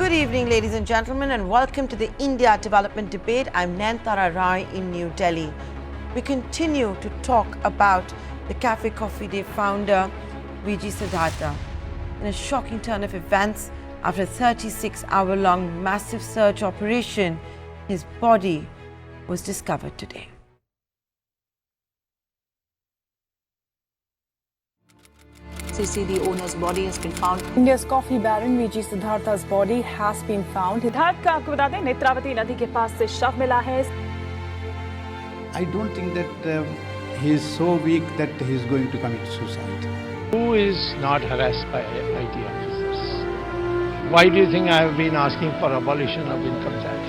Good evening, ladies and gentlemen, and welcome to the India Development Debate. I'm Nayantara Rai in New Delhi. We continue to talk about the Cafe Coffee Day founder, VG Siddhartha. In a shocking turn of events, after a 36-hour-long massive search operation, his body was discovered today. CCD owner's body has been found. India's coffee baron VG Siddhartha's body has been found. Siddharth का आपको बता दें नेत्रावती नदी के पास से शव मिला है. I don't think that he is so weak that he is going to commit suicide. Who is not harassed by IT officers? Why do you think I have been asking for abolition of income tax?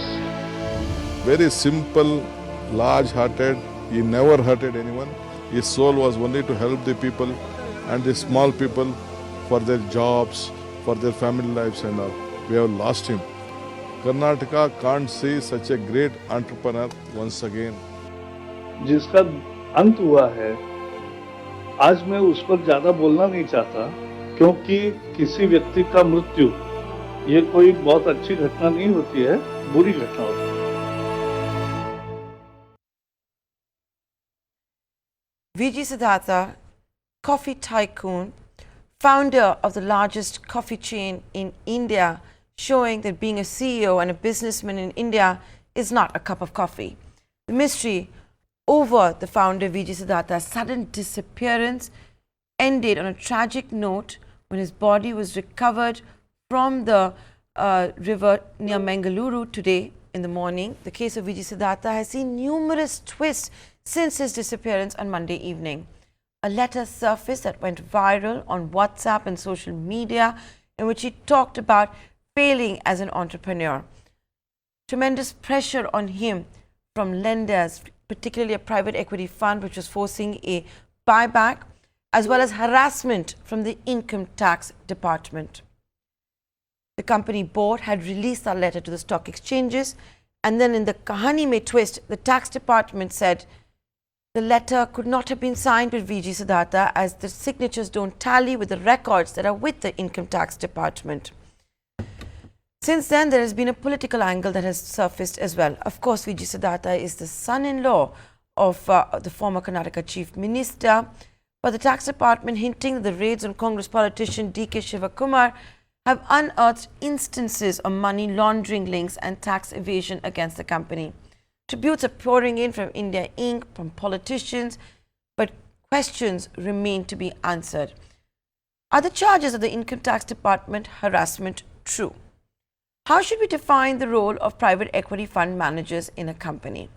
Very simple, large-hearted. He never hurted anyone. His soul was only to help the people and the small people for their jobs, for their family lives and all. We have lost him. Karnataka can't see such a great entrepreneur once again. जिसका अंत हुआ है, आज मैं उस पर ज्यादा बोलना नहीं चाहता क्योंकि किसी व्यक्ति का मृत्यु ये कोई बहुत अच्छी घटना नहीं होती है, बुरी घटना होती है. VG Siddhartha, coffee tycoon, founder of the largest coffee chain in India, showing that being a CEO and a businessman in India is not a cup of coffee. The mystery over the founder VG Siddhartha's sudden disappearance ended on a tragic note when his body was recovered from the river near Mangaluru today in the morning. The case of VG Siddhartha has seen numerous twists since his disappearance on Monday evening. A letter surfaced that went viral on WhatsApp and social media in which he talked about failing as an entrepreneur. Tremendous pressure on him from lenders, particularly a private equity fund which was forcing a buyback, as well as harassment from the income tax department. The company board had released that letter to the stock exchanges, and then in the Kahani Mein twist, the tax department said the letter could not have been signed with VG Siddhartha as the signatures don't tally with the records that are with the income tax department. Since then, there has been a political angle that has surfaced as well. Of course, VG Siddhartha is the son-in-law of the former Karnataka chief minister, but the tax department hinting that the raids on Congress politician D.K. Shivakumar have unearthed instances of money laundering links and tax evasion against the company. Tributes are pouring in from India Inc., from politicians, but questions remain to be answered. Are the charges of the income tax department harassment true? How should we define the role of private equity fund managers in a company?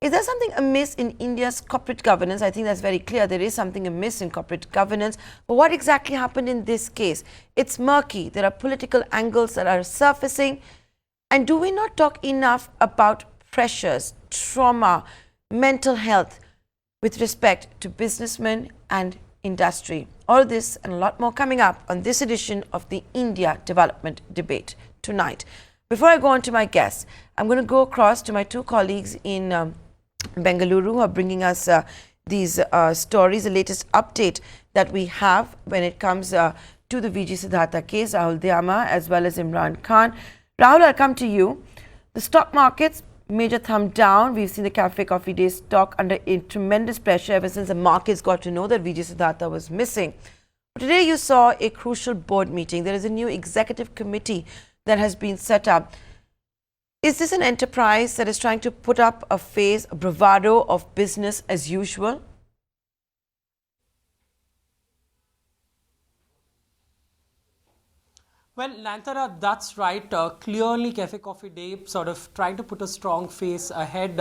Is there something amiss in India's corporate governance? I think that's very clear. There is something amiss in corporate governance. But what exactly happened in this case? It's murky. There are political angles that are surfacing. And do we not talk enough about pressures, trauma, mental health with respect to businessmen and industry? All this and a lot more coming up on this edition of the India Development Debate tonight. Before I go on to my guests, I'm going to go across to my two colleagues in Bengaluru who are bringing us these stories, the latest update that we have when it comes to the VG Siddhartha case, Rahul Dhyama as well as Imran Khan. Rahul, I'll come to you. The stock markets, major thumb down. We've seen the Cafe Coffee Day stock under tremendous pressure ever since the markets got to know that VG Siddhartha was missing. But today you saw a crucial board meeting. There is a new executive committee that has been set up. Is this an enterprise that is trying to put up a face, a bravado of business as usual? Well, Nayantara, that's right. Clearly, Cafe Coffee Day sort of trying to put a strong face ahead.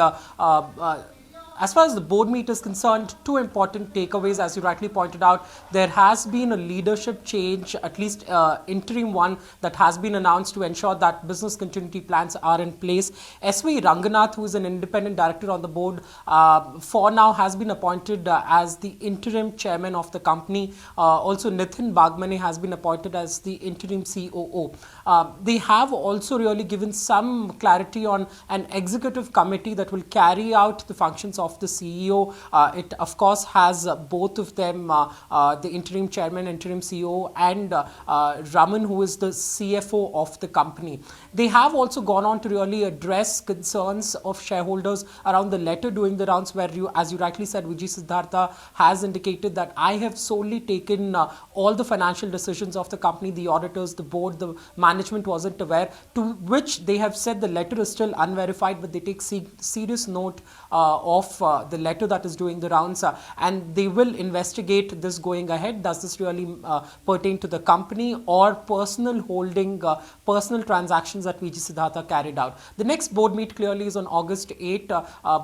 As far as the board meet is concerned, two important takeaways, as you rightly pointed out. There has been a leadership change, at least interim one, that has been announced to ensure that business continuity plans are in place. S.V. Ranganath, who is an independent director on the board, for now has been appointed as the interim chairman of the company. Also, Nitin Bagmane has been appointed as the interim COO. They have also really given some clarity on an executive committee that will carry out the functions of of the CEO. It of course has both of them, the interim chairman, interim CEO, and Raman, who is the CFO of the company. They have also gone on to really address concerns of shareholders around the letter doing the rounds, where as you rightly said, VG Siddhartha has indicated that I have solely taken all the financial decisions of the company. The auditors, the board, the management wasn't aware, to which they have said the letter is still unverified, but they take serious note of the letter that is doing the rounds, and they will investigate this going ahead. Does this really pertain to the company or personal holding, personal transactions that VG Siddhartha carried out? The next board meet clearly is on August 8,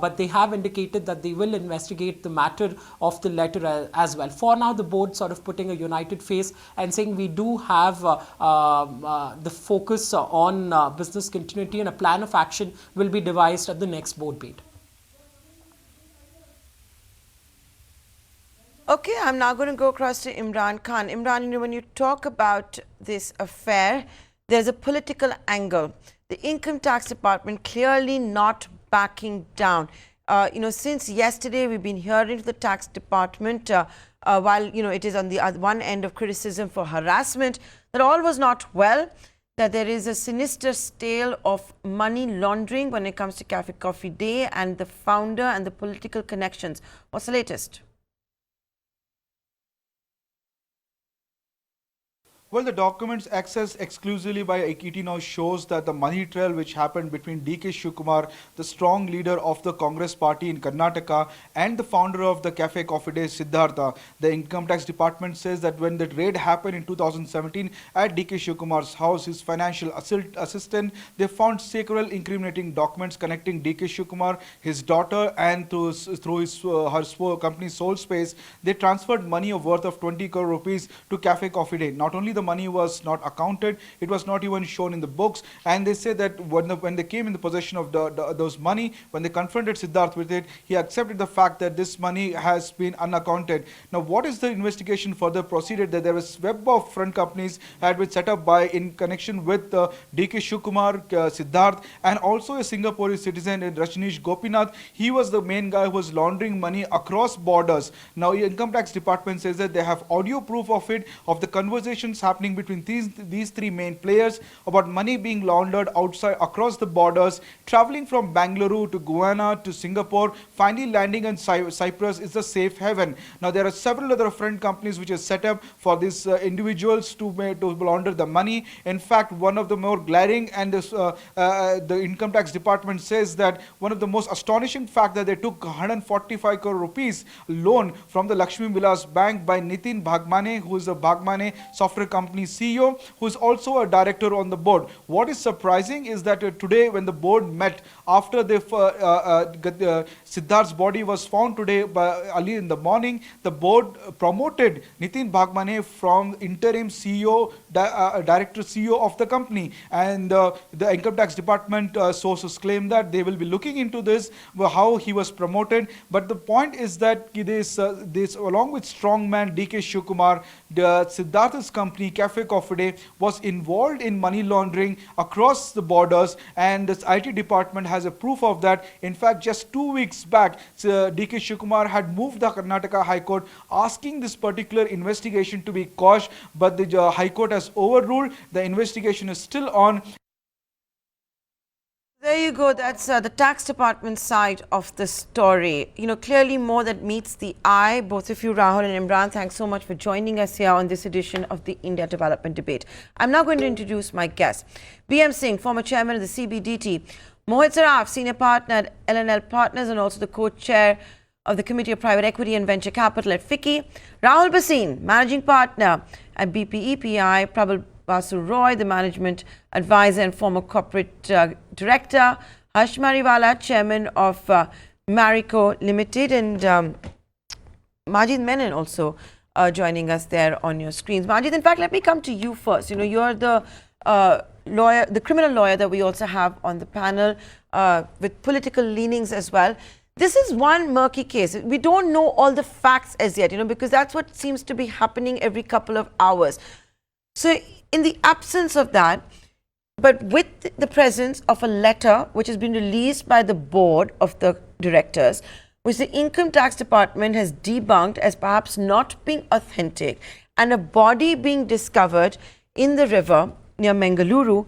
but they have indicated that they will investigate the matter of the letter as well. For now, the board sort of putting a united face and saying we do have the focus on business continuity, and a plan of action will be devised at the next board meet. Okay, I'm now going to go across to Imran Khan. Imran, when you talk about this affair, there's a political angle. The Income Tax Department clearly not backing down. Since yesterday, we've been hearing from the Tax Department, while, it is on the one end of criticism for harassment, that all was not well, that there is a sinister tale of money laundering when it comes to Cafe Coffee Day and the founder and the political connections. What's the latest? Well, the documents accessed exclusively by I-T now shows that the money trail which happened between D.K. Shivkumar, the strong leader of the Congress party in Karnataka, and the founder of the Cafe Coffee Day, Siddhartha. The Income Tax Department says that when the raid happened in 2017 at D.K. Shivkumar's house, his financial assistant, they found several incriminating documents connecting D.K. Shivkumar, his daughter, and through his her company's sole space, they transferred money of worth of 20 crore rupees to Cafe Coffee Day. Not only the money was not accounted, it was not even shown in the books, and they say that when they came in the possession of those money, when they confronted Siddharth with it, he accepted the fact that this money has been unaccounted. Now, what is the investigation further proceeded? That there was web of front companies had been set up in connection with D.K. Shivkumar, Siddharth, and also a Singaporean citizen, Rajneesh Gopinath. He was the main guy who was laundering money across borders. Now, the Income Tax Department says that they have audio proof of it, of the conversations happening between these three main players about money being laundered outside across the borders, traveling from Bangalore to Guyana to Singapore, finally landing in Cyprus is a safe haven. Now, there are several other front companies which are set up for these individuals to launder the money. In fact, one of the more glaring, and the Income Tax Department says that one of the most astonishing fact that they took 145 crore rupees loan from the Lakshmi Vilas Bank by Nitin Bhagmane, who is a Bhagmane software company CEO, who is also a director on the board. What is surprising is that today, when the board met after Siddharth's body was found today early in the morning, the board promoted Nitin Bhagmane from interim CEO, director CEO of the company, and the Income Tax Department sources claim that they will be looking into this, how he was promoted. But the point is that this along with strongman D.K. Shivkumar, Siddhartha's company Cafe Coffee Day was involved in money laundering across the borders, and this I-T department has a proof of that. In fact, just 2 weeks back, D.K. Shivkumar had moved the Karnataka High Court asking this particular investigation to be quashed, but the High Court has overruled. The investigation is still on. There you go. That's the tax department side of the story. Clearly more that meets the eye. Both of you, Rahul and Imran, thanks so much for joining us here on this edition of the India Development Debate. I'm now going to introduce my guests. B.M. Singh, former chairman of the CBDT. Mohit Saraf, senior partner at LNL Partners and also the co-chair of the Committee of Private Equity and Venture Capital at FICCI. Rahul Bhasin, managing partner at BPEPI. Prabal Basu Roy, the management advisor and former corporate director. Harsh Mariwala, chairman of Marico Limited, and Majid Menon also joining us there on your screens. Majid, in fact, let me come to you first. You're the lawyer, the criminal lawyer that we also have on the panel with political leanings as well. This is one murky case. We don't know all the facts as yet, because that's what seems to be happening every couple of hours. So in the absence of that, but with the presence of a letter which has been released by the board of the directors, which the Income Tax Department has debunked as perhaps not being authentic, and a body being discovered in the river near Mangaluru.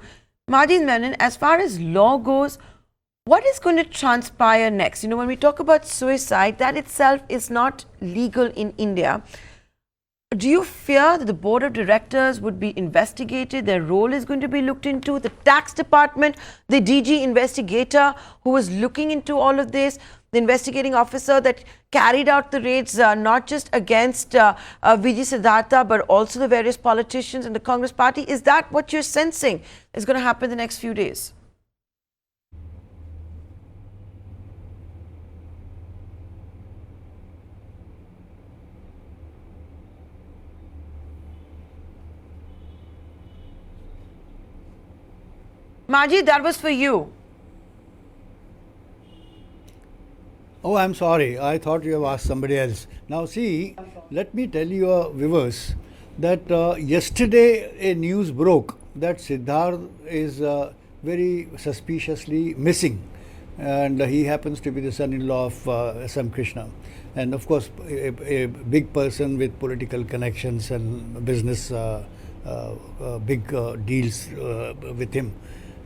Majid Menon, as far as law goes, what is going to transpire next? You know, when we talk about suicide, that itself is not legal in India. Do you fear that the board of directors would be investigated, their role is going to be looked into, the tax department, the DG investigator who was looking into all of this, the investigating officer that carried out the raids not just against VG Siddhartha but also the various politicians in the Congress party? Is that what you're sensing is going to happen in the next few days? Majid, that was for you. Oh, I'm sorry. I thought you have asked somebody else. Now, see, let me tell you, viewers, that yesterday a news broke that Siddharth is very suspiciously missing, and he happens to be the son-in-law of S.M. Krishna, and of course, a big person with political connections and business big deals with him.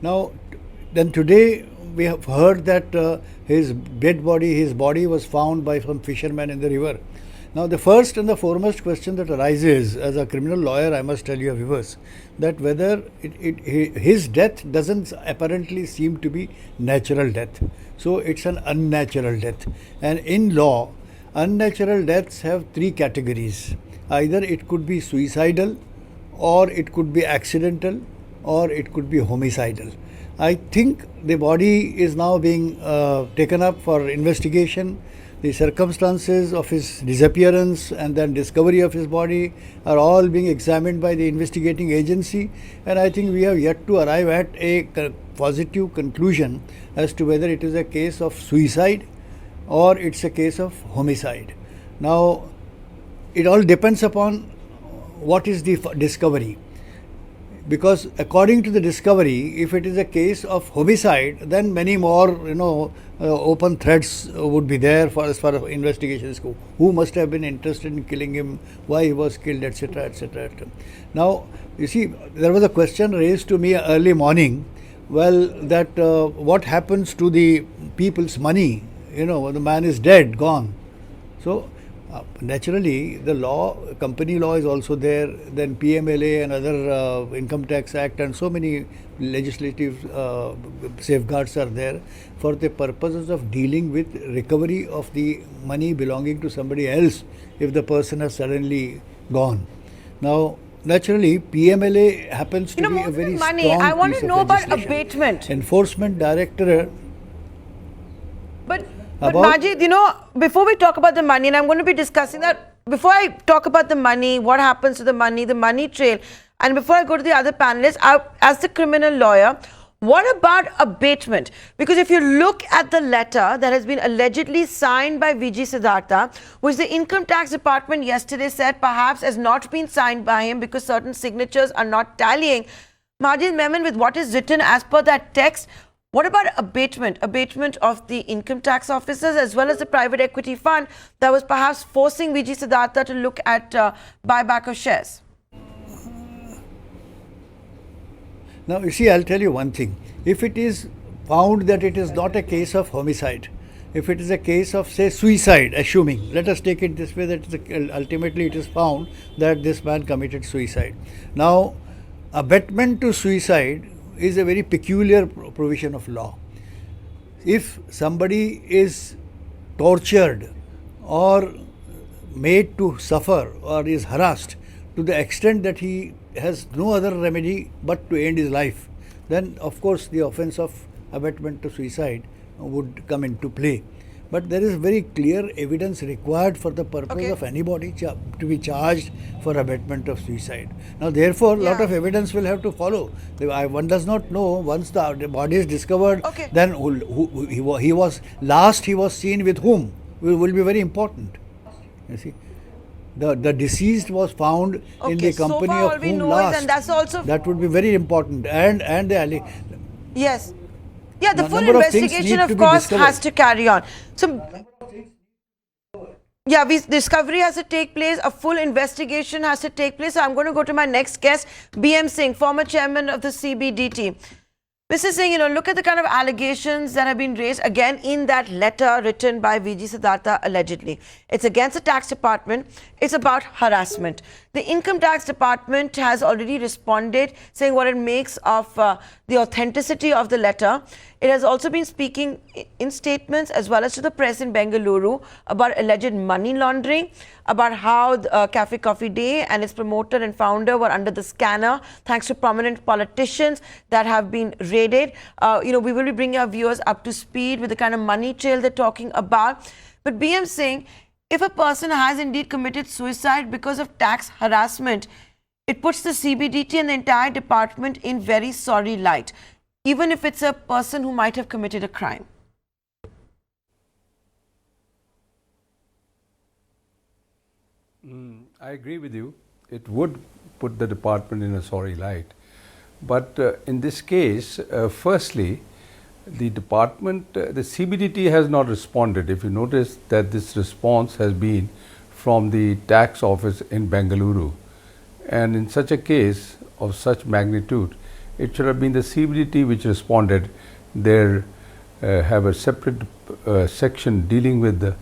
Now, then today we have heard that his dead body, his body was found by some fishermen in the river. Now, the first and the foremost question that arises, as a criminal lawyer, I must tell you, viewers, that whether his death doesn't apparently seem to be natural death. So, it's an unnatural death. And in law, unnatural deaths have three categories. Either it could be suicidal, or it could be accidental, or it could be homicidal. I think the body is now being taken up for investigation. The circumstances of his disappearance and then discovery of his body are all being examined by the investigating agency, and I think we have yet to arrive at a positive conclusion as to whether it is a case of suicide or it's a case of homicide. Now, it all depends upon what is the discovery. Because according to the discovery, if it is a case of homicide, then many more, open threads would be there as far as investigations go. Who must have been interested in killing him, why he was killed, etc., etc. Now, you see, there was a question raised to me early morning. Well, that what happens to the people's money? The man is dead, gone. So, naturally, the law, company law is also there, then PMLA and other Income Tax Act and so many legislative safeguards are there for the purposes of dealing with recovery of the money belonging to somebody else if the person has suddenly gone. Now, naturally, PMLA happens to be a very money, strong I want piece to of know about legislation. abatement. Enforcement Directorate. But Majid, before we talk about the money, and I'm going to be discussing that, before I talk about the money, what happens to the money trail, and before I go to the other panelists, as the criminal lawyer, what about abatement? Because if you look at the letter that has been allegedly signed by VG Siddhartha, which the Income Tax Department yesterday said perhaps has not been signed by him because certain signatures are not tallying. Majid Menon, with what is written as per that text, what about abatement? Abatement of the income tax officers as well as the private equity fund that was perhaps forcing VG Siddhartha to look at buyback of shares? Now, you see, I'll tell you one thing. If it is found that it is not a case of homicide, if it is a case of, say, suicide, assuming, let us take it this way, that ultimately it is found that this man committed suicide. Now, abatement to suicide is a very peculiar provision of law. If somebody is tortured or made to suffer or is harassed to the extent that he has no other remedy but to end his life, then of course the offence of abatement to suicide would come into play. But there is very clear evidence required for the purpose of anybody to be charged for abatement of suicide. Now, therefore, a lot of evidence will have to follow. One does not know once the body is discovered, then who he was seen with whom will be very important. You see, the deceased was found in the company of whom last. And that's also that would be very important. And the yes. Yeah, the full investigation, of course, has to carry on. So, Yeah, discovery has to take place, a full investigation has to take place. So I'm going to go to my next guest, BM Singh, former chairman of the CBDT. Mr. Singh, look at the kind of allegations that have been raised again in that letter written by VG Siddhartha allegedly. It's against the tax department. It's about harassment. The income tax department has already responded, saying what it makes of the authenticity of the letter. It has also been speaking in statements as well as to the press in Bengaluru about alleged money laundering, about how Cafe Coffee Day and its promoter and founder were under the scanner thanks to prominent politicians that have been raided. We will be bringing our viewers up to speed with the kind of money trail they're talking about. But BM Singh, if a person has indeed committed suicide because of tax harassment, it puts the CBDT and the entire department in very sorry light, even if it's a person who might have committed a crime. I agree with you. It would put the department in a sorry light. But in this case, firstly, the department, the CBDT has not responded. If you notice that this response has been from the tax office in Bengaluru. And in such a case of such magnitude, it should have been the CBDT which responded. They have a separate section dealing with the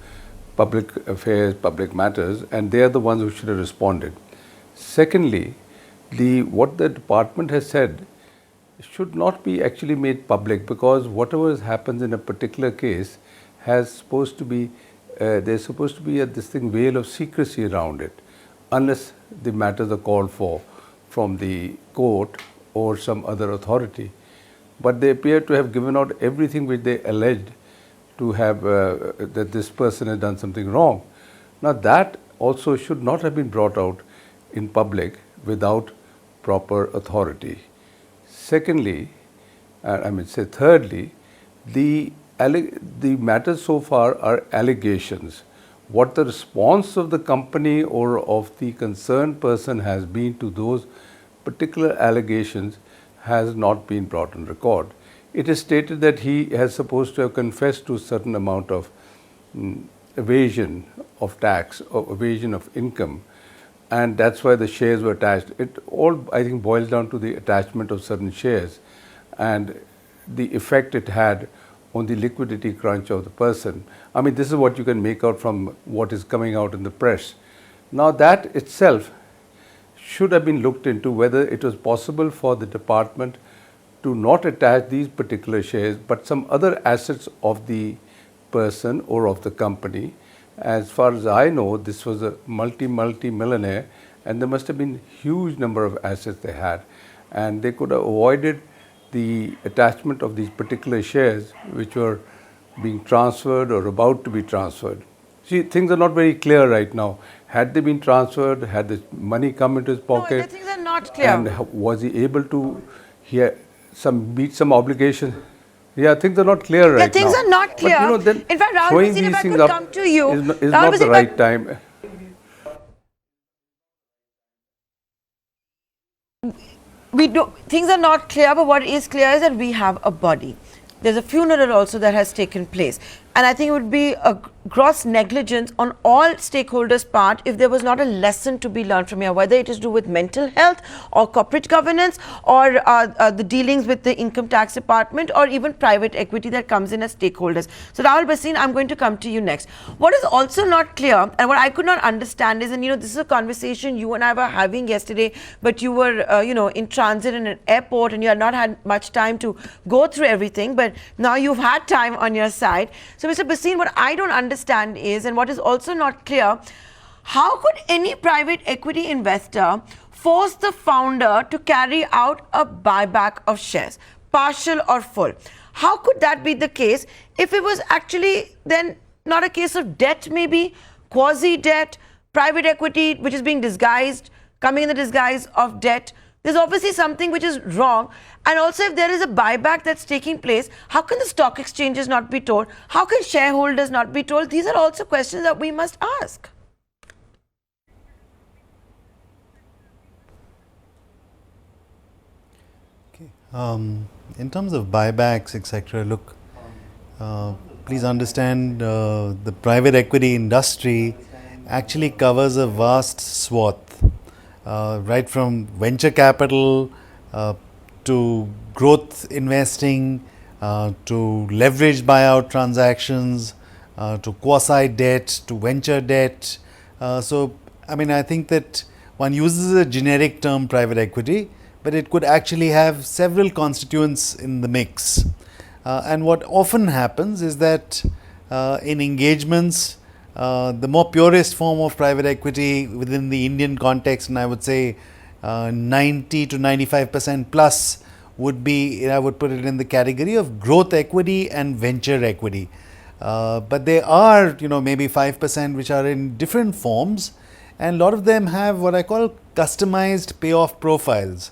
public affairs, public matters, and they are the ones who should have responded. Secondly, what the department has said should not be actually made public, because whatever happens in a particular case has supposed to be, there's supposed to be this veil of secrecy around it, unless the matters are called for from the court or some other authority. But they appear to have given out everything which they alleged to have, that this person has done something wrong. Now that also should not have been brought out in public without proper authority. Secondly, thirdly, the matters so far are allegations. What the response of the company or of the concerned person has been to those particular allegations has not been brought on record. It is stated that he has supposed to have confessed to a certain amount of evasion of tax or evasion of income, and that's why the shares were attached. It all, I think, boils down to the attachment of certain shares and the effect it had on the liquidity crunch of the person. I mean, this is what you can make out from what is coming out in the press. Now that itself should have been looked into, whether it was possible for the department to not attach these particular shares but some other assets of the person or of the company. As far as I know, this was a multi-millionaire, and there must have been huge number of assets they had, and they could have avoided the attachment of these particular shares which were being transferred or about to be transferred. See, things are not very clear right now. Had they been transferred, had the money come into his pocket? No, the things are not clear. And was he able to meet some obligation? Yeah, things are not clear right now. Yeah, things are not clear. But, then in fact, Rahul Bhasin, if I could come to you, is not the right time. Things are not clear, but what is clear is that we have a body. There's a funeral also that has taken place. And I think it would be a gross negligence on all stakeholders' part if there was not a lesson to be learned from here, whether it is to do with mental health or corporate governance or the dealings with the income tax department or even private equity that comes in as stakeholders. So Rahul Bhasin, I'm going to come to you next. What is also not clear and what I could not understand is, and this is a conversation you and I were having yesterday, but you were, in transit in an airport and you had not had much time to go through everything, but now you've had time on your side. So Mr. Bhasin, what I don't understand is, and what is also not clear, how could any private equity investor force the founder to carry out a buyback of shares, partial or full? How could that be the case if it was actually then not a case of debt, maybe quasi-debt, private equity which is being disguised, coming in the disguise of debt? There's obviously something which is wrong. And also, if there is a buyback that's taking place, how can the stock exchanges not be told? How can shareholders not be told? These are also questions that we must ask. Okay. In terms of buybacks, etc., look, please understand the private equity industry actually covers a vast swath, right from venture capital to growth investing, to leveraged buyout transactions, to quasi-debt, to venture debt. So, I mean, I think that one uses a generic term private equity, but it could actually have several constituents in the mix. And what often happens is that in engagements, the more purest form of private equity within the Indian context, and I would say 90 to 95% plus would be, I would put it in the category of growth equity and venture equity. But there are, maybe 5% which are in different forms, and a lot of them have what I call customized payoff profiles.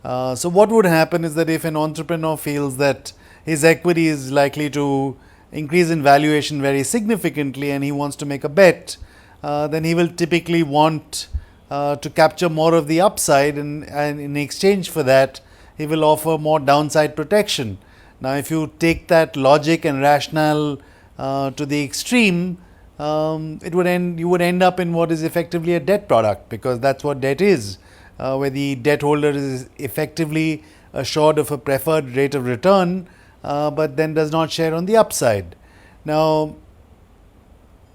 So what would happen is that if an entrepreneur feels that his equity is likely to increase in valuation very significantly and he wants to make a bet, then he will typically want to capture more of the upside, and in exchange for that, he will offer more downside protection. Now, if you take that logic and rationale to the extreme, you would end up in what is effectively a debt product, because that's what debt is, where the debt holder is effectively assured of a preferred rate of return, but then does not share on the upside. Now,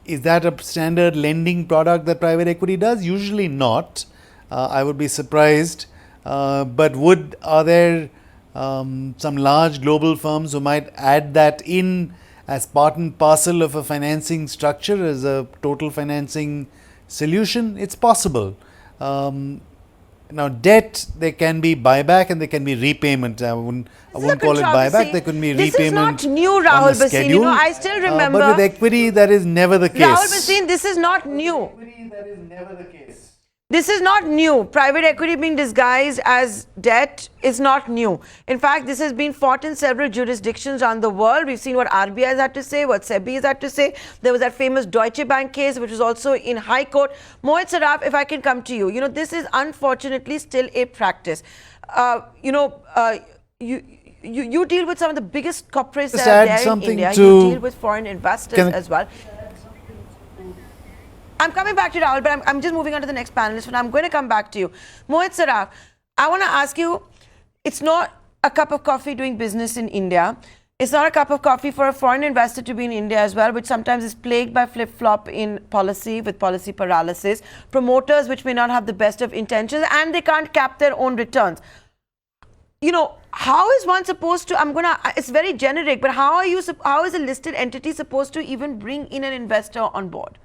is that a standard lending product that private equity does? Usually not. I would be surprised. But are there some large global firms who might add that in as part and parcel of a financing structure, as a total financing solution? It's possible. Now, debt, there can be buyback and there can be repayment. I wouldn't call it buyback. There could be repayment. This is not new, Rahul Bhasin. I still remember. But with equity, that is never the case. Rahul Bhasin, this is not new. That is never the case. This is not new. Private equity being disguised as debt is not new. In fact, this has been fought in several jurisdictions around the world. We've seen what RBI has had to say, what SEBI has had to say. There was that famous Deutsche Bank case, which was also in High Court. Mohit Saraf, if I can come to you, this is unfortunately still a practice. You deal with some of the biggest corporates that are there in India. You deal with foreign investors as well. I'm coming back to Rahul, but I'm just moving on to the next panelist, and I'm going to come back to you. Mohit Saraf, I want to ask you, it's not a cup of coffee doing business in India. It's not a cup of coffee for a foreign investor to be in India as well, which sometimes is plagued by flip-flop in policy, with policy paralysis, promoters which may not have the best of intentions, and they can't cap their own returns. How is one supposed to, it's very generic, but how is a listed entity supposed to even bring in an investor on board?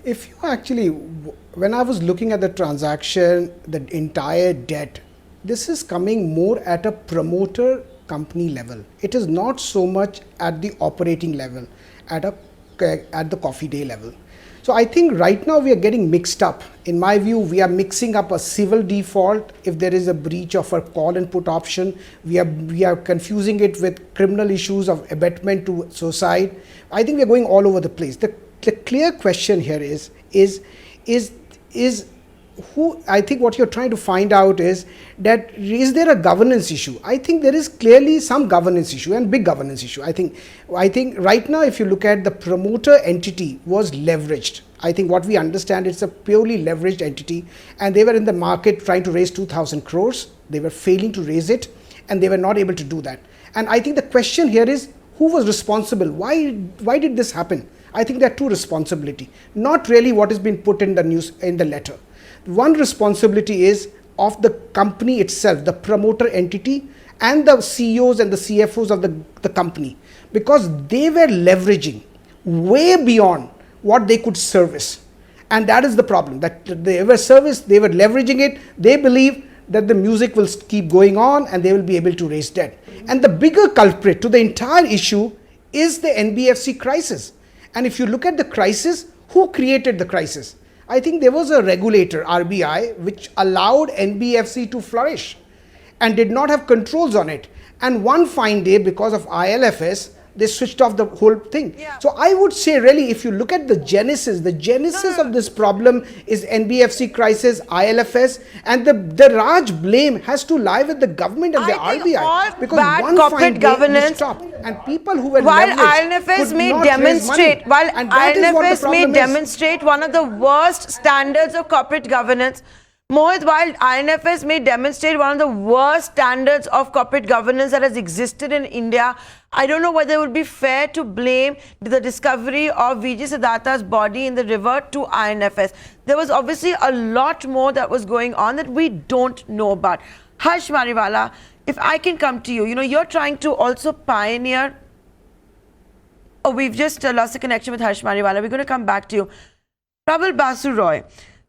If you actually, when I was looking at the transaction, the entire debt, this is coming more at a promoter company level. It is not so much at the operating level, at the coffee day level. So I think right now we are getting mixed up. In my view, we are mixing up a civil default. If there is a breach of a call and put option, we are confusing it with criminal issues of abetment to suicide. I think we are going all over the place. The clear question here is who, I think what you're trying to find out is there a governance issue? I think there is clearly some governance issue, and big governance issue. I think right now, if you look at the promoter entity was leveraged. I think what we understand, it's a purely leveraged entity, and they were in the market trying to raise 2,000 crores. They were failing to raise it, and they were not able to do that. And I think the question here is, who was responsible? Why did this happen? I think there are two responsibilities, not really what has been put in the news, in the letter. One responsibility is of the company itself, the promoter entity, and the CEOs and the CFOs of the company, because they were leveraging way beyond what they could service. And that is the problem, that they were leveraging it. They believe that the music will keep going on and they will be able to raise debt. And the bigger culprit to the entire issue is the NBFC crisis. And if you look at the crisis, who created the crisis? I think there was a regulator, RBI, which allowed NBFC to flourish and did not have controls on it. And one fine day, because of ILFS, they switched off the whole thing. So I would say really, if you look at the genesis of this problem is NBFC crisis, ILFS, and the Raj blame has to lie with the government and the RBI, because bad one corporate fine day governance you stop, and people who were while leveraged ILFS could may not raise money. demonstrate, while And that is what the ILFS may problem is. demonstrate one of the worst standards of corporate governance, Mohit, while INFS may demonstrate one of the worst standards of corporate governance that has existed in India, I don't know whether it would be fair to blame the discovery of VG Siddhartha's body in the river to INFS. There was obviously a lot more that was going on that we don't know about. Harsh Mariwala, if I can come to you, you're trying to also pioneer. Oh, we've just lost the connection with Harsh Mariwala. We're going to come back to you. Prabal Basu Roy.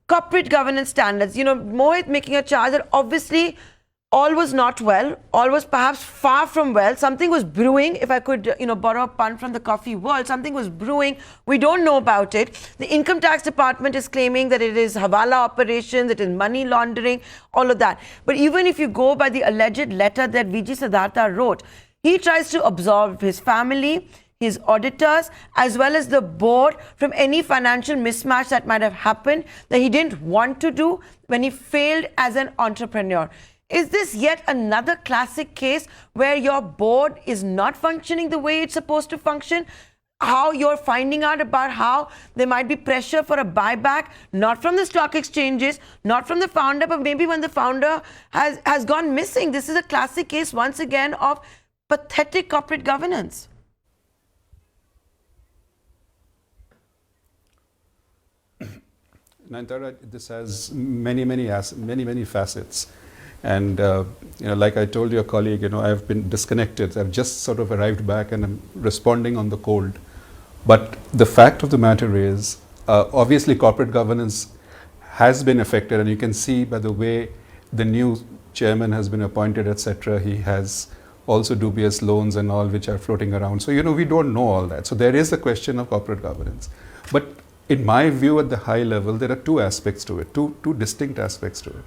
Corporate governance standards, Mohit making a charge that obviously all was not well, all was perhaps far from well. Something was brewing, if I could, borrow a pun from the coffee world, something was brewing. We don't know about it. The income tax department is claiming that it is hawala operations, it is money laundering, all of that. But even if you go by the alleged letter that VG Siddhartha wrote, he tries to absolve his family, his auditors, as well as the board from any financial mismatch that might have happened that he didn't want to do when he failed as an entrepreneur. Is this yet another classic case where your board is not functioning the way it's supposed to function? How you're finding out about how there might be pressure for a buyback, not from the stock exchanges, not from the founder, but maybe when the founder has gone missing. This is a classic case once again of pathetic corporate governance. Nayantara, this has many facets, and like I told your colleague, I've been disconnected. I've just sort of arrived back, and I'm responding on the cold. But the fact of the matter is, obviously, corporate governance has been affected, and you can see by the way the new chairman has been appointed, etc. He has also dubious loans and all which are floating around. So we don't know all that. So there is a question of corporate governance, but in my view, at the high level, there are two aspects to it, two distinct aspects to it.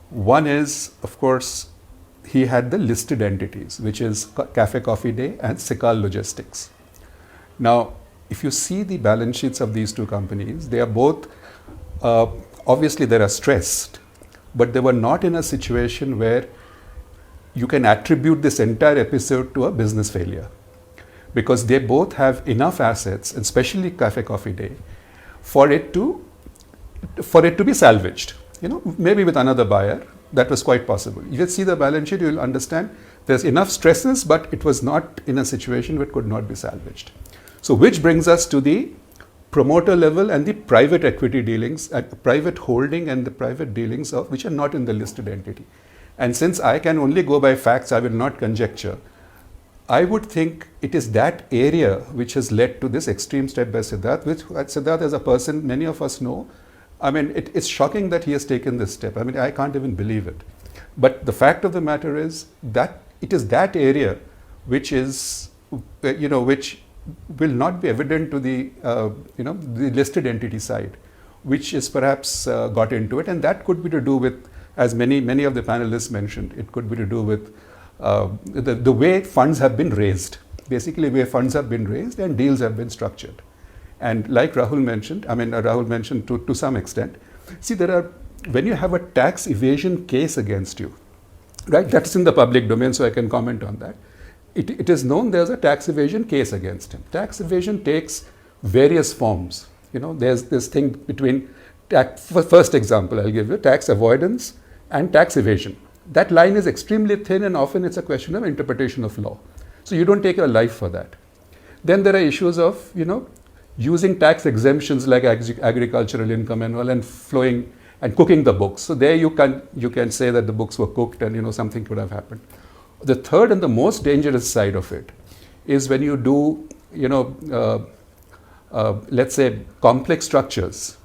One is, of course, he had the listed entities, which is Cafe Coffee Day and Sikal Logistics. Now, if you see the balance sheets of these two companies, they are both, obviously they are stressed, but they were not in a situation where you can attribute this entire episode to a business failure, because they both have enough assets, especially Cafe Coffee Day, for it to be salvaged. Maybe with another buyer, that was quite possible. You will see the balance sheet, you will understand there's enough stresses, but it was not in a situation where it could not be salvaged. So which brings us to the promoter level and the private equity dealings, private holding and the private dealings of which are not in the listed entity. And since I can only go by facts, I will not conjecture. I would think it is that area which has led to this extreme step by Siddharth, which Siddharth as a person, many of us know. I mean, it's shocking that he has taken this step. I mean, I can't even believe it. But the fact of the matter is that it is that area which is, which will not be evident to the, the listed entity side, which is perhaps got into it. And that could be to do with, as many of the panelists mentioned, it could be to do with the way funds have been raised, basically where funds have been raised and deals have been structured. And like Rahul mentioned, Rahul mentioned to some extent, see when you have a tax evasion case against you, right, that's in the public domain, so I can comment on that. It is known there's a tax evasion case against him. Tax evasion takes various forms. There's this thing between, first example I'll give you, tax avoidance and tax evasion. That line is extremely thin, and often it's a question of interpretation of law. So you don't take your life for that. Then there are issues of, using tax exemptions like agricultural income and all, and flowing and cooking the books. So there you can say that the books were cooked and something could have happened. The third and the most dangerous side of it is when you do, let's say complex structures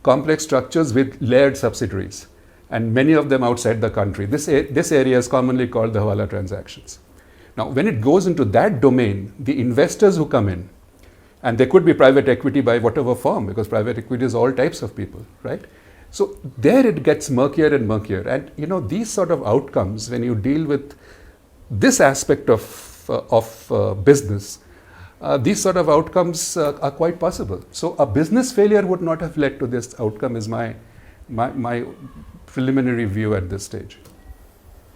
with layered subsidiaries, and many of them outside the country. This area is commonly called the hawala transactions. Now, when it goes into that domain, the investors who come in, and there could be private equity by whatever form, because private equity is all types of people, right? So there it gets murkier and murkier. And these sort of outcomes, when you deal with this aspect of business, these sort of outcomes are quite possible. So a business failure would not have led to this outcome is my preliminary view at this stage.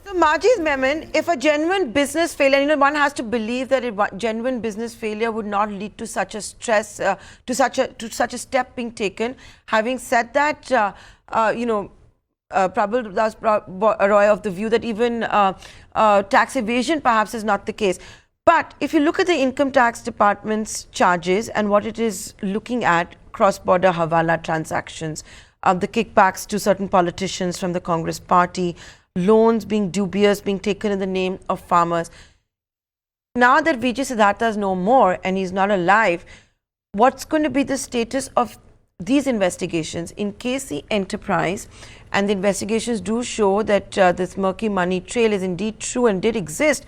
So Marji's Memon, if a genuine business failure, one has to believe that a genuine business failure would not lead to such a stress, to such a step being taken. Having said that, Prabal Das Roy of the view that even tax evasion perhaps is not the case. But if you look at the income tax department's charges and what it is looking at, cross-border hawala transactions, the kickbacks to certain politicians from the Congress party, loans being dubious, being taken in the name of farmers. Now that VG Siddhartha is no more and he's not alive, what's going to be the status of these investigations in case the enterprise and the investigations do show that this murky money trail is indeed true and did exist?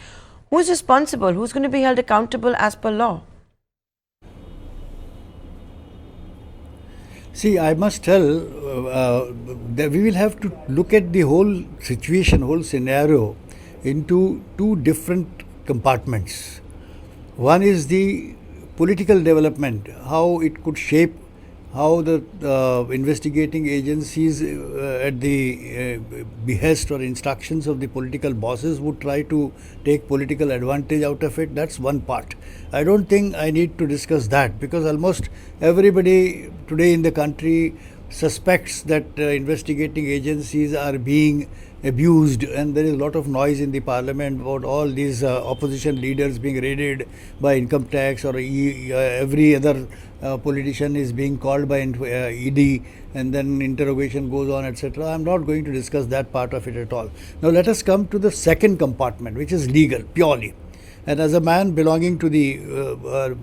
Who's responsible? Who's going to be held accountable as per law? See, I must tell that we will have to look at the whole situation, whole scenario into two different compartments. One is the political development, how it could shape, how the investigating agencies at the behest or instructions of the political bosses would try to take political advantage out of it. That's one part. I don't think I need to discuss that because almost everybody today in the country suspects that investigating agencies are being abused, and there is a lot of noise in the parliament about all these opposition leaders being raided by income tax, or every other politician is being called by ED, and then interrogation goes on, etc. I am not going to discuss that part of it at all. Now let us come to the second compartment, which is legal, purely. And as a man belonging to the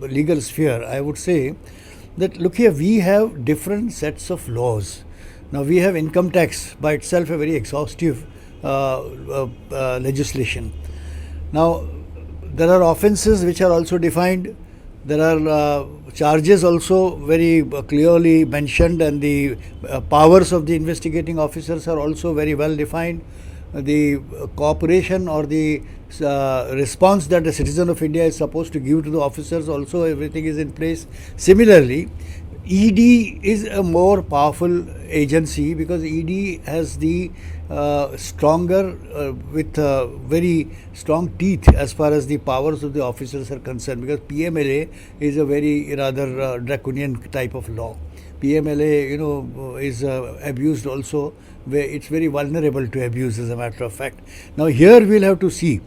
legal sphere, I would say that, look here, we have different sets of laws. Now we have income tax by itself, a very exhaustive legislation. Now there are offences which are also defined. There are charges also very clearly mentioned, and the powers of the investigating officers are also very well defined. The cooperation or the response that a citizen of India is supposed to give to the officers, also everything is in place. Similarly, ED is a more powerful agency because ED has the stronger, with very strong teeth as far as the powers of the officers are concerned, because PMLA is a very rather draconian type of law. PMLA, is abused also, where it's very vulnerable to abuse, as a matter of fact. Now here we'll have to see.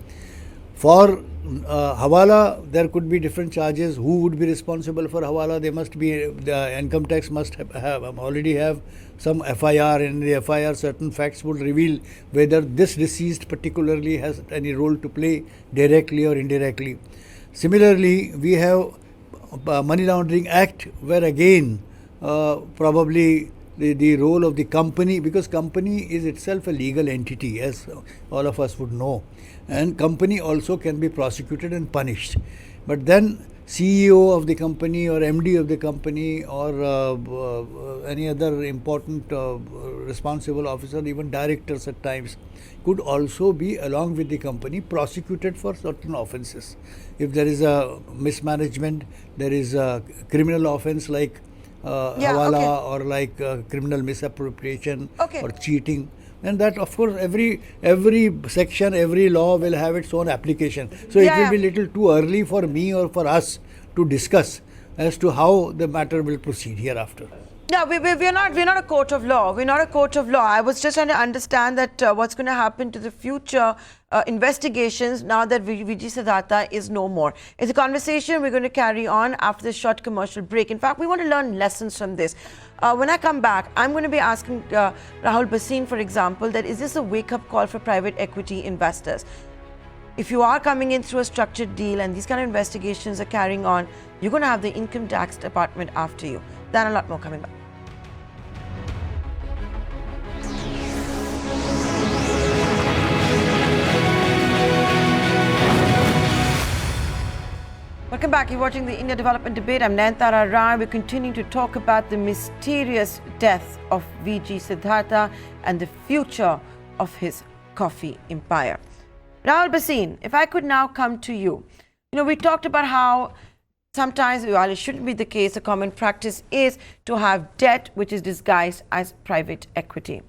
For hawala, there could be different charges. Who would be responsible for hawala? They must be, the income tax must already have some FIR, and in the FIR certain facts would reveal whether this deceased particularly has any role to play, directly or indirectly. Similarly, we have Money Laundering Act, where again probably the role of the company, because company is itself a legal entity, as all of us would know, and company also can be prosecuted and punished. But then CEO of the company or MD of the company or any other important responsible officer, even directors at times, could also be, along with the company, prosecuted for certain offences. If there is a mismanagement, there is a criminal offence like hawala, or like criminal misappropriation or cheating, and that, of course, every section, every law will have its own application. So it will be little too early for me or for us to discuss as to how the matter will proceed hereafter. No, we're not a court of law. We're not a court of law. I was just trying to understand that what's going to happen to the future investigations now that VG Siddhartha is no more. It's a conversation we're going to carry on after this short commercial break. In fact, we want to learn lessons from this. When I come back, I'm going to be asking Rahul Bhasin, for example, that is this a wake-up call for private equity investors? If you are coming in through a structured deal and these kind of investigations are carrying on, you're going to have the income tax department after you. Then a lot more coming back. Welcome back. You're watching the India Development Debate. I'm Nayantara Rai. We're continuing to talk about the mysterious death of VG Siddhartha and the future of his coffee empire. Rahul Bhasin, if I could now come to you. we talked about how sometimes, while it shouldn't be the case, a common practice is to have debt which is disguised as private equity.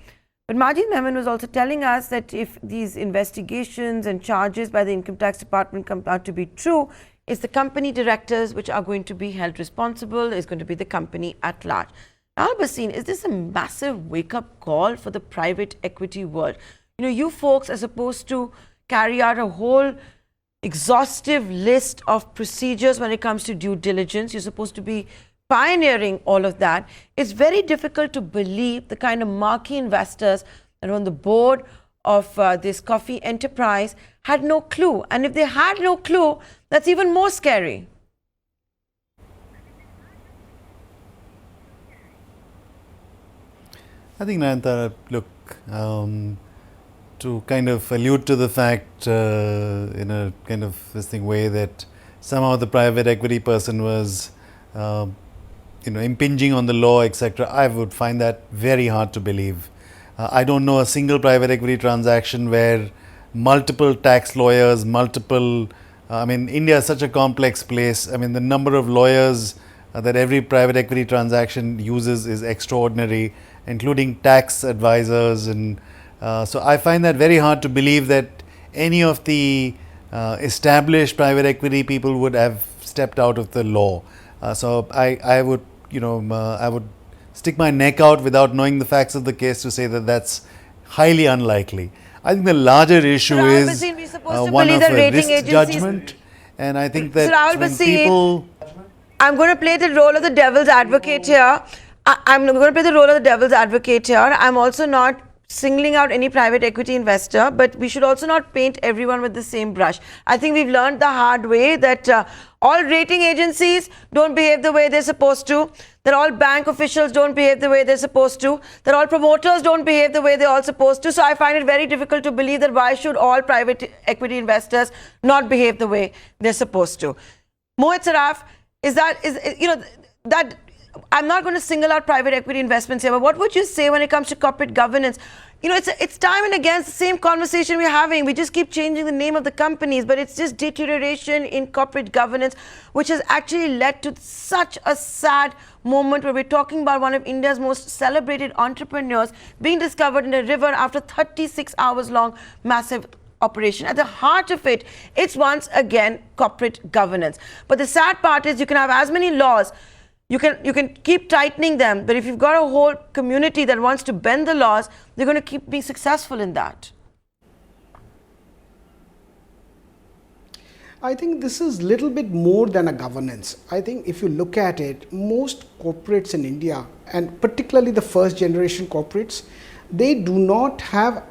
But Majid Mehman was also telling us that if these investigations and charges by the Income Tax Department come out to be true, it's the company directors which are going to be held responsible, is going to be the company at large. Al-Basin, is this a massive wake-up call for the private equity world? You folks are supposed to carry out a whole exhaustive list of procedures when it comes to due diligence. You're supposed to be pioneering all of that. It's very difficult to believe the kind of marquee investors that are on the board of this coffee enterprise had no clue. And if they had no clue, that's even more scary. I think, Nayantara, look, to kind of allude to the fact in a kind of this thing way that somehow the private equity person was impinging on the law, etc., I would find that very hard to believe. I don't know a single private equity transaction where multiple tax lawyers, India is such a complex place. The number of lawyers that every private equity transaction uses is extraordinary, including tax advisors. And so I find that very hard to believe that any of the established private equity people would have stepped out of the law. So I would stick my neck out without knowing the facts of the case to say that that's highly unlikely. I think the larger issue is one of a risk judgment, and I think that when people... I'm going to play the role of the devil's advocate here. I'm going to play the role of the devil's advocate here. I'm also not singling out any private equity investor, but we should also not paint everyone with the same brush. I think we've learned the hard way that all rating agencies don't behave the way they're supposed to, that all bank officials don't behave the way they're supposed to, that all promoters don't behave the way they're all supposed to. So I find it very difficult to believe that why should all private equity investors not behave the way they're supposed to. Mohit Saraf, that I'm not going to single out private equity investments here, but what would you say when it comes to corporate governance? It's time and again, it's the same conversation we're having. We just keep changing the name of the companies, but it's just deterioration in corporate governance, which has actually led to such a sad moment where we're talking about one of India's most celebrated entrepreneurs being discovered in a river after 36 hours long massive operation. At the heart of it, it's once again corporate governance. But the sad part is you can have as many laws, you can keep tightening them, but if you've got a whole community that wants to bend the laws, they're going to keep being successful in that. I think this is a little bit more than a governance. I think if you look at it, most corporates in India, and particularly the first generation corporates, they do not have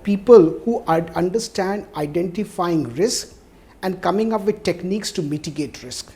people who understand identifying risk and coming up with techniques to mitigate risk.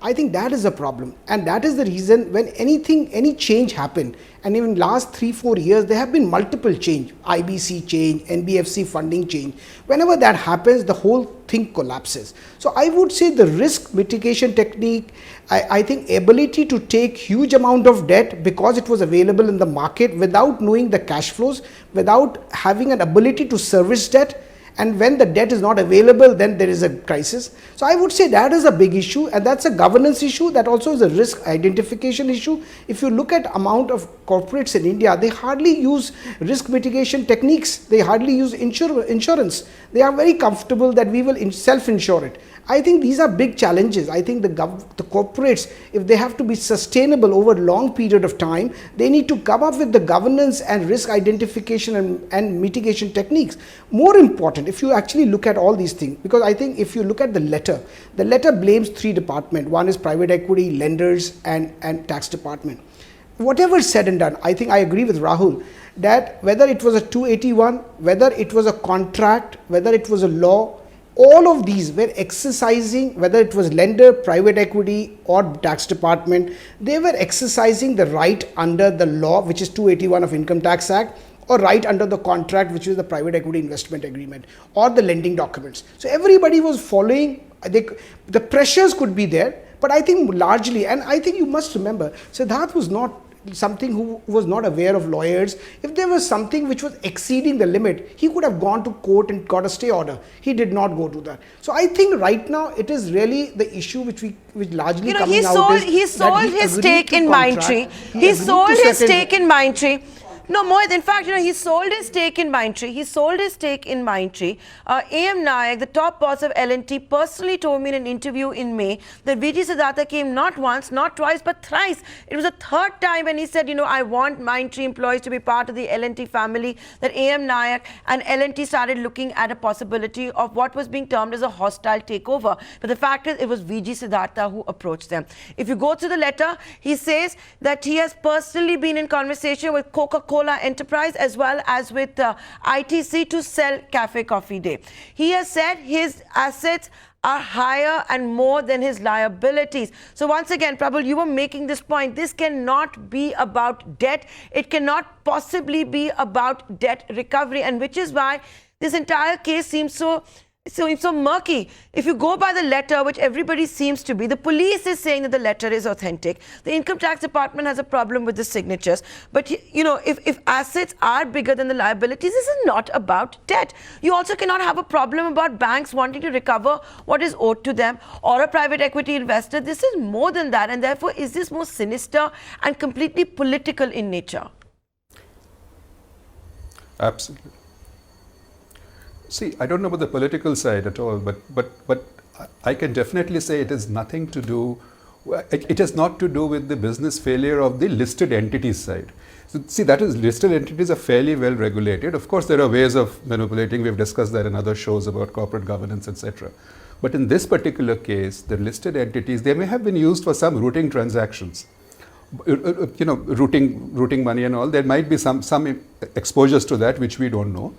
I think that is a problem, and that is the reason when any change happened, and even last 3-4 years there have been multiple change, IBC change, NBFC funding change. Whenever that happens, the whole thing collapses. So I would say the risk mitigation technique, I think ability to take huge amount of debt because it was available in the market without knowing the cash flows, without having an ability to service debt. And when the debt is not available, then there is a crisis. So I would say that is a big issue, and that's a governance issue. That also is a risk identification issue. If you look at amount of corporates in India, they hardly use risk mitigation techniques. They hardly use insurance. They are very comfortable that we will self-insure it. I think these are big challenges. I think the corporates, if they have to be sustainable over a long period of time, they need to come up with the governance and risk identification and mitigation techniques. More important, if you actually look at all these things, because I think if you look at the letter blames 3 departments. One is private equity, lenders, and tax department. Whatever is said and done, I think I agree with Rahul that whether it was a 281, whether it was a contract, whether it was a law, all of these were exercising, whether it was lender, private equity or tax department, they were exercising the right under the law, which is 281 of Income Tax Act, or right under the contract, which is the private equity investment agreement or the lending documents. So everybody was following, the pressures could be there, but I think largely, and I think you must remember, Siddhartha was not something who was not aware of lawyers, if there was something which was exceeding the limit, he could have gone to court and got a stay order. He did not go to that. So I think right now it is really the issue which largely coming out is he sold his stake in Mindtree. He sold his stake in Mindtree. No, Mohit, in fact, he sold his stake in Mindtree. He sold his stake in Mindtree. A.M. Nayak, the top boss of L&T, personally told me in an interview in May that VG Siddhartha came not once, not twice, but thrice. It was the third time when he said, I want Mindtree employees to be part of the L&T family, that A.M. Nayak and L&T started looking at a possibility of what was being termed as a hostile takeover. But the fact is, it was VG Siddhartha who approached them. If you go through the letter, he says that he has personally been in conversation with Coca-Cola Enterprise as well as with ITC to sell Cafe Coffee Day. He has said his assets are higher and more than his liabilities. So once again, Prabal, you were making this point. This cannot be about debt. It cannot possibly be about debt recovery, and which is why this entire case seems so murky. If you go by the letter, which everybody seems to be, the police is saying that the letter is authentic. The income tax department has a problem with the signatures. But, if assets are bigger than the liabilities, this is not about debt. You also cannot have a problem about banks wanting to recover what is owed to them, or a private equity investor. This is more than that. And therefore, is this more sinister and completely political in nature? Absolutely. See, I don't know about the political side at all, but I can definitely say it has nothing to do, it has not to do with the business failure of the listed entities side. So, see, that is, listed entities are fairly well regulated. Of course, there are ways of manipulating. We've discussed that in other shows about corporate governance, etc. But in this particular case, the listed entities, they may have been used for some routing transactions. Routing money and all. There might be some exposures to that which we don't know.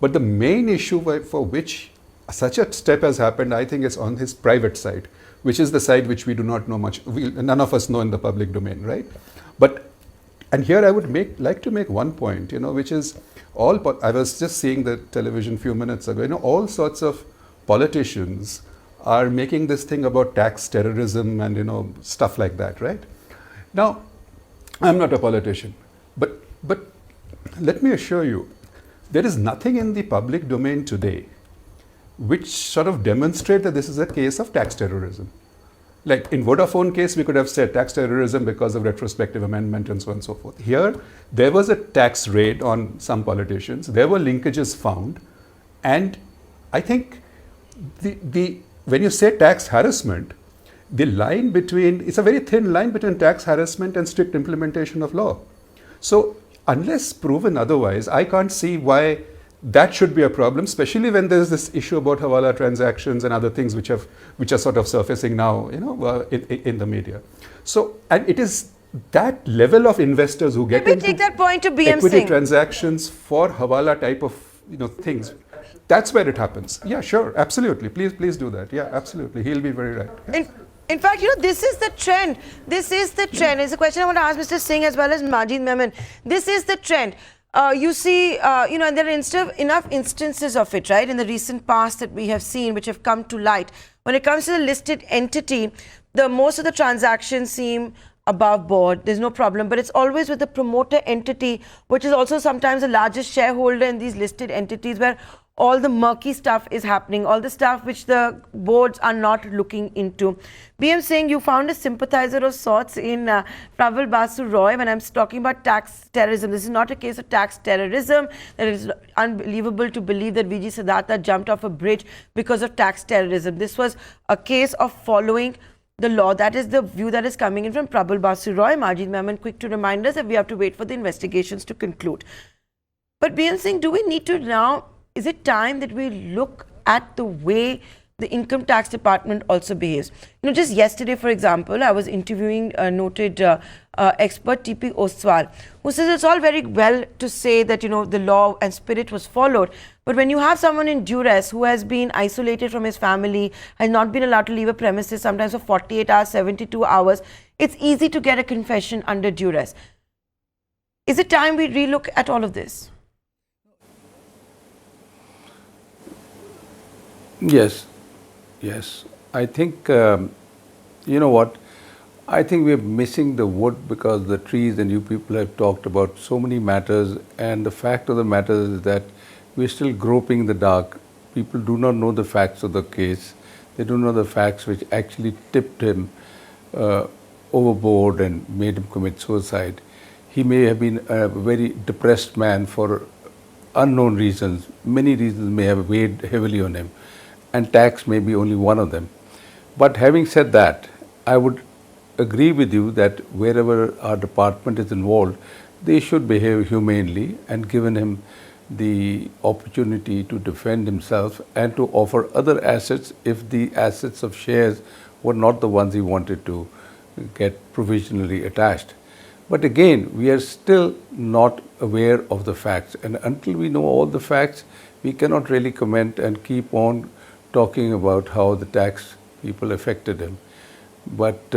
But the main issue for which such a step has happened, I think, is on his private side, which is the side which we do not know much. None of us know in the public domain, right? And here I would like to make one point, which is I was just seeing the television a few minutes ago. All sorts of politicians are making this thing about tax terrorism and stuff like that, right? Now, I'm not a politician, but let me assure you, there is nothing in the public domain today which sort of demonstrates that this is a case of tax terrorism. Like in Vodafone case, we could have said tax terrorism because of retrospective amendment and so on and so forth. Here, there was a tax raid on some politicians. There were linkages found. And I think when you say tax harassment, the line between, it's a very thin line between tax harassment and strict implementation of law. So unless proven otherwise, I can't see why that should be a problem, especially when there's this issue about Hawala transactions and other things which are sort of surfacing now, in the media. So, and it is that level of investors who get into take that point to BM equity Singh. transactions for Hawala type of things. That's where it happens. Yeah, sure, absolutely. Please do that. Yeah, absolutely. He'll be very right. Yeah. In fact, this is the trend. This is the trend. It's a question I want to ask Mr. Singh as well as Majid Memon. This is the trend. You see, and there are enough instances of it, right, in the recent past that we have seen, which have come to light. When it comes to the listed entity, most of the transactions seem above board. There's no problem. But it's always with the promoter entity, which is also sometimes the largest shareholder in these listed entities, where all the murky stuff is happening, all the stuff which the boards are not looking into. BM Singh, you found a sympathizer of sorts in Prabal Basu Roy when I'm talking about tax terrorism. This is not a case of tax terrorism. It is unbelievable to believe that VG Siddhartha jumped off a bridge because of tax terrorism. This was a case of following the law. That is the view that is coming in from Prabal Basu Roy. Majid Memon, quick to remind us that we have to wait for the investigations to conclude. But BM Singh, do we need to now, is it time that we look at the way the income tax department also behaves? Just yesterday, for example, I was interviewing a noted expert, TP Oswal, who says it's all very well to say that, the law and spirit was followed. But when you have someone in duress who has been isolated from his family, has not been allowed to leave a premises, sometimes for 48 hours, 72 hours, it's easy to get a confession under duress. Is it time we relook at all of this? Yes. I think, you know what, I think we're missing the wood because the trees, and you people have talked about so many matters, and the fact of the matter is that we're still groping in the dark. People do not know the facts of the case. They don't know the facts which actually tipped him overboard and made him commit suicide. He may have been a very depressed man for unknown reasons. Many reasons may have weighed heavily on him, and tax may be only one of them. But having said that, I would agree with you that wherever our department is involved, they should behave humanely and given him the opportunity to defend himself and to offer other assets if the assets of shares were not the ones he wanted to get provisionally attached. But again, we are still not aware of the facts, and until we know all the facts, we cannot really comment and keep on talking about how the tax people affected him. But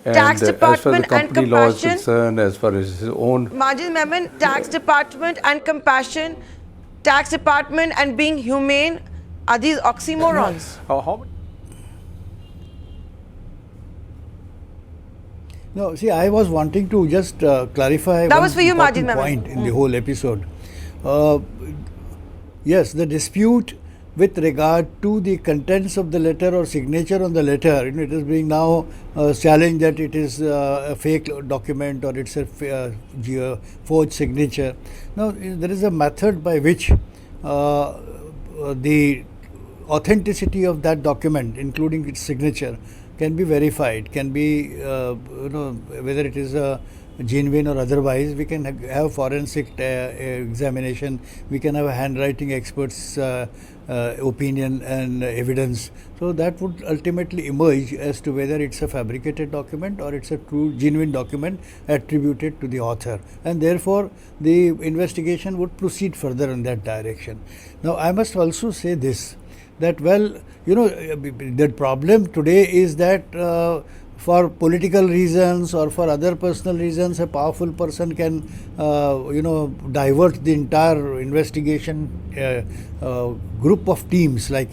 Tax as far as the Department and company law is compassion. concerned, as far as his own Majid Memon, Tax Department and compassion, Tax Department and being humane, are these oxymorons? No, see, I was wanting to just clarify That one was for you, Majid important Memon. point in the whole episode. Yes, the dispute with regard to the contents of the letter or signature on the letter, it is being now challenged that it is a fake document or it's a forged signature. Now, there is a method by which the authenticity of that document, including its signature, can be verified, can be, whether it is a genuine or otherwise. We can have forensic examination, we can have a handwriting expert's opinion and evidence. So that would ultimately emerge as to whether it's a fabricated document or it's a true genuine document attributed to the author, and therefore the investigation would proceed further in that direction. Now I must also say this, that the problem today is that for political reasons or for other personal reasons, a powerful person can divert the entire investigation group of teams, like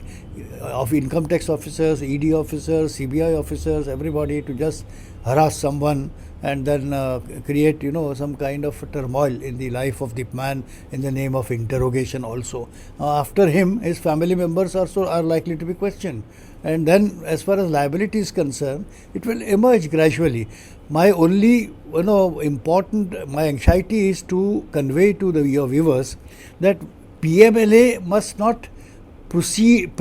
of income tax officers, ED officers, CBI officers, everybody, to just harass someone and then create some kind of turmoil in the life of the man in the name of interrogation also. After him, his family members also are likely to be questioned, and then as far as liability is concerned, it will emerge gradually. My only my anxiety is to convey to your viewers that PMLA must not precede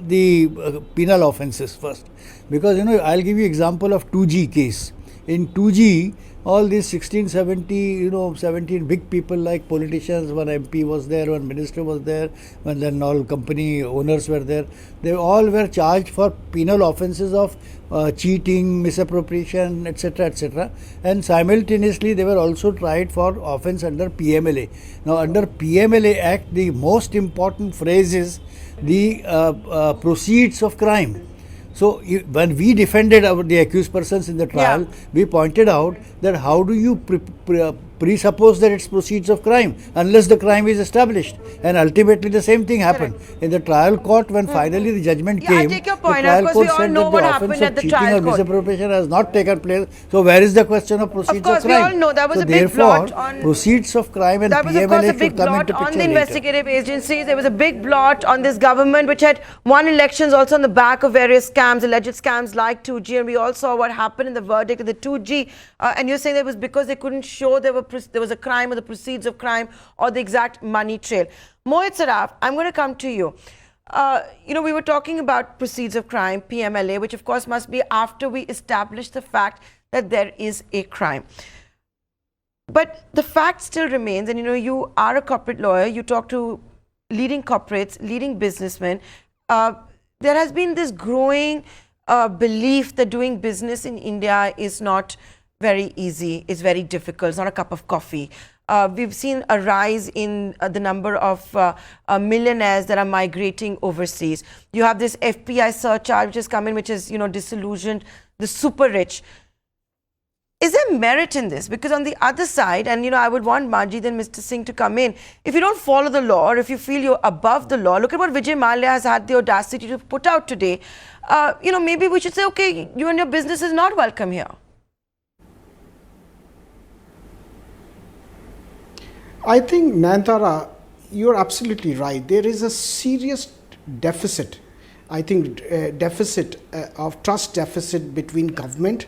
the penal offences first, because I'll give you example of 2G case. In 2G, all these 16, 17 big people like politicians, one MP was there, one minister was there, and then all company owners were there. They all were charged for penal offences of cheating, misappropriation, etc., etc. And simultaneously, they were also tried for offence under PMLA. Now, under PMLA Act, the most important phrase is the proceeds of crime. So, when we defended the accused persons in the trial, we pointed out that how do you presuppose that it's proceeds of crime unless the crime is established, and ultimately the same thing happened. In the trial court, when finally the judgment came, I take your point. the trial Of course, court we all said know that the what offence happened at of the cheating trial or court. misappropriation has not taken place. So, where is the question of proceeds Of course, of crime? we all know that was so a big therefore, blot on proceeds of crime and that was, of course, PMLA a big should come blot into on picture the later. investigative agencies. There was a big blot on this government, which had won elections also on the back of various scams, alleged scams like 2G, and we all saw what happened in the verdict of the 2G. And you're saying that it was because they couldn't show there was a crime or the proceeds of crime or the exact money trail. Mohit Saraf, I'm going to come to you. We were talking about proceeds of crime, PMLA, which of course must be after we establish the fact that there is a crime. But the fact still remains, and you are a corporate lawyer, you talk to leading corporates, leading businessmen. There has been this growing belief that doing business in India is not very easy, it's very difficult, it's not a cup of coffee. We've seen a rise in the number of millionaires that are migrating overseas. You have this FPI surcharge which has come in, which is, disillusioned the super rich. is there merit in this? Because on the other side, and I would want Majid and Mr. Singh to come in, if you don't follow the law or if you feel you're above the law, look at what Vijay Mallya has had the audacity to put out today. Maybe we should say, okay, you and your business is not welcome here. I think, Nayantara, you're absolutely right. There is a serious deficit, I think, of trust deficit between government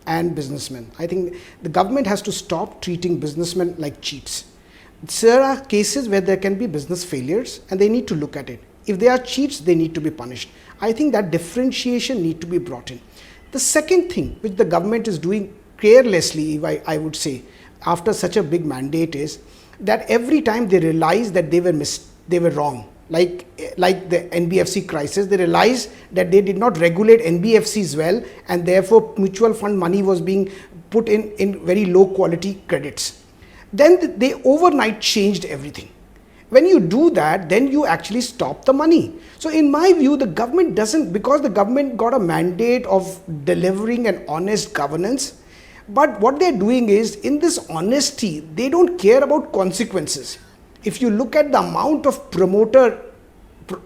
and businessmen. I think the government has to stop treating businessmen like cheats. There are cases where there can be business failures and they need to look at it. If they are cheats, they need to be punished. I think that differentiation need to be brought in. The second thing which the government is doing carelessly, I would say, after such a big mandate is that every time they realize that they were wrong, like the NBFC crisis, they realized that they did not regulate NBFCs well, and therefore mutual fund money was being put in very low quality credits. Then they overnight changed everything. When you do that, then you actually stop the money. So in my view, the government doesn't, because the government got a mandate of delivering an honest governance, but what they're doing is, in this honesty, they don't care about consequences. If you look at the amount of promoter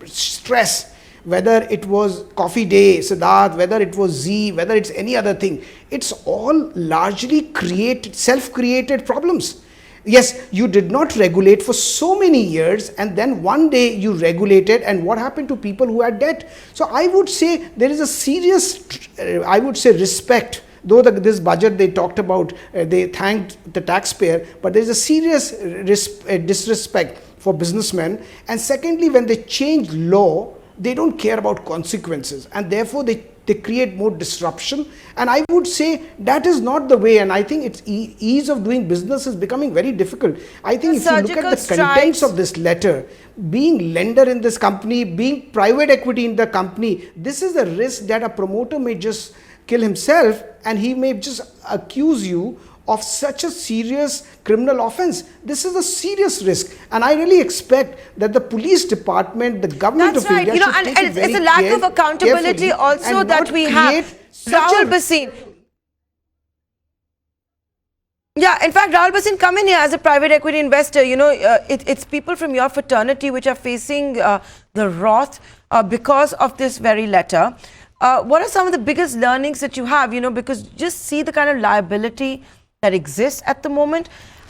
stress, whether it was Coffee Day, Siddharth, whether it was Z, whether it's any other thing, it's all largely self-created problems. Yes, you did not regulate for so many years, and then one day you regulated, and what happened to people who had debt? So I would say there is a serious, respect. Though this budget they talked about, they thanked the taxpayer, but there is a serious disrespect for businessmen. And secondly, when they change law, they don't care about consequences, and therefore they create more disruption. And I would say that is not the way, and I think it's ease of doing business is becoming very difficult. I think if you look at the contents of this letter, being lender in this company, being private equity in the company, this is a risk that a promoter may just kill himself, and he may just accuse you of such a serious criminal offense. This is a serious risk, and I really expect that the police department, the government of India should take it very it's a lack of accountability also that we have. Rahul Bhasin. Yeah, in fact, Rahul Bhasin, come in here as a private equity investor. It's people from your fraternity which are facing the wrath because of this very letter. What are some of the biggest learnings that you have, because just see the kind of liability that exists at the moment.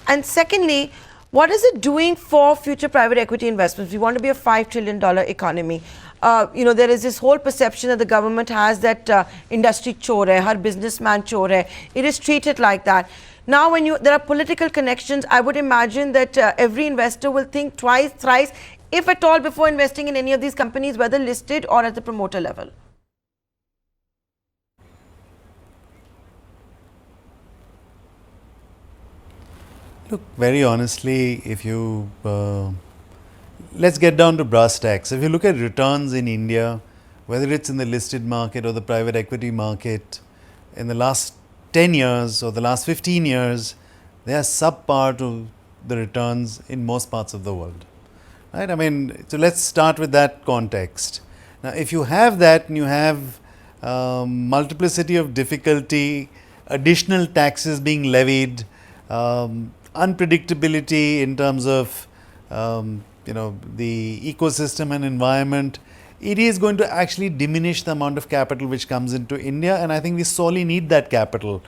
And secondly, what is it doing for future private equity investments? We want to be a $5 trillion economy. There is this whole perception that the government has that industry chore hai, har businessman chore hai. It is treated like that. Now, when there are political connections, I would imagine that every investor will think twice, thrice, if at all, before investing in any of these companies, whether listed or at the promoter level. Look, very honestly, if you, let's get down to brass tacks. If you look at returns in India, whether it's in the listed market or the private equity market, in the last 10 years or the last 15 years, they are subpar to the returns in most parts of the world. Right? I mean, so let's start with that context. Now, if you have that and you have multiplicity of difficulty, additional taxes being levied, unpredictability in terms of the ecosystem and environment, it is going to actually diminish the amount of capital which comes into India, and I think we sorely need that capital.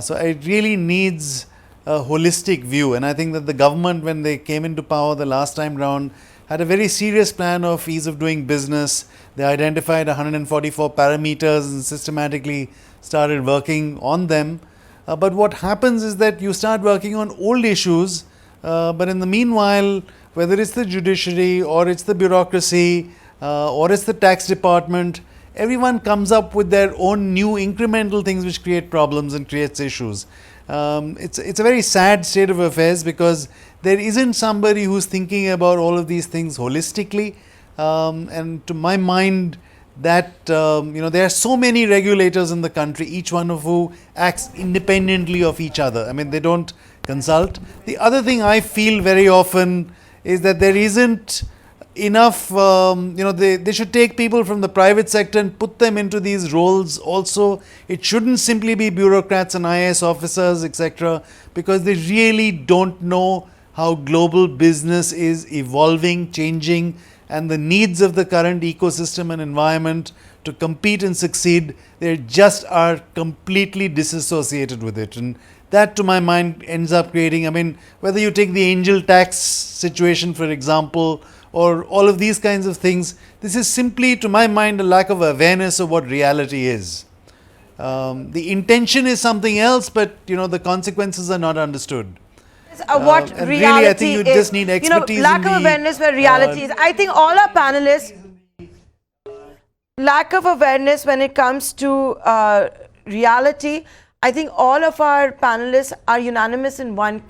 So it really needs a holistic view, and I think that the government, when they came into power the last time round, had a very serious plan of ease of doing business. They identified 144 parameters and systematically started working on them. But what happens is that you start working on old issues, but in the meanwhile, whether it's the judiciary or it's the bureaucracy or it's the tax department, everyone comes up with their own new incremental things which create problems and creates issues. It's a very sad state of affairs because there isn't somebody who's thinking about all of these things holistically, and to my mind, that there are so many regulators in the country, each one of who acts independently of each other. I mean, they don't consult. The other thing I feel very often is that there isn't enough, they should take people from the private sector and put them into these roles also. It shouldn't simply be bureaucrats and IAS officers, etc., because they really don't know how global business is evolving, changing, and the needs of the current ecosystem and environment to compete and succeed. They just are completely disassociated with it. And that, to my mind, ends up creating, whether you take the angel tax situation, for example, or all of these kinds of things, this is simply, to my mind, a lack of awareness of what reality is. The intention is something else, but the consequences are not understood. What and reality really, I think you is, just need expertise lack in of awareness where reality is. I think all our panelists, lack of awareness when it comes to reality, I think all of our panelists are unanimous in one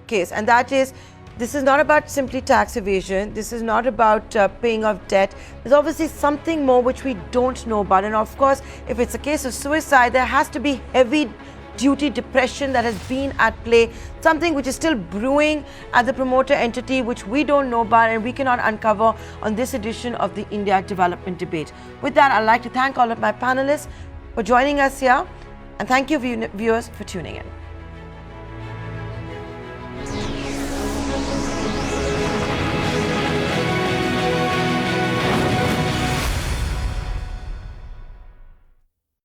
case, and that is, this is not about simply tax evasion. This is not about paying off debt. There's obviously something more which we don't know about. And of course, if it's a case of suicide, there has to be heavy duty depression that has been at play, something which is still brewing at the promoter entity, which we don't know about and we cannot uncover on this edition of the India Development Debate. With that, I'd like to thank all of my panelists for joining us here, and thank you viewers for tuning in.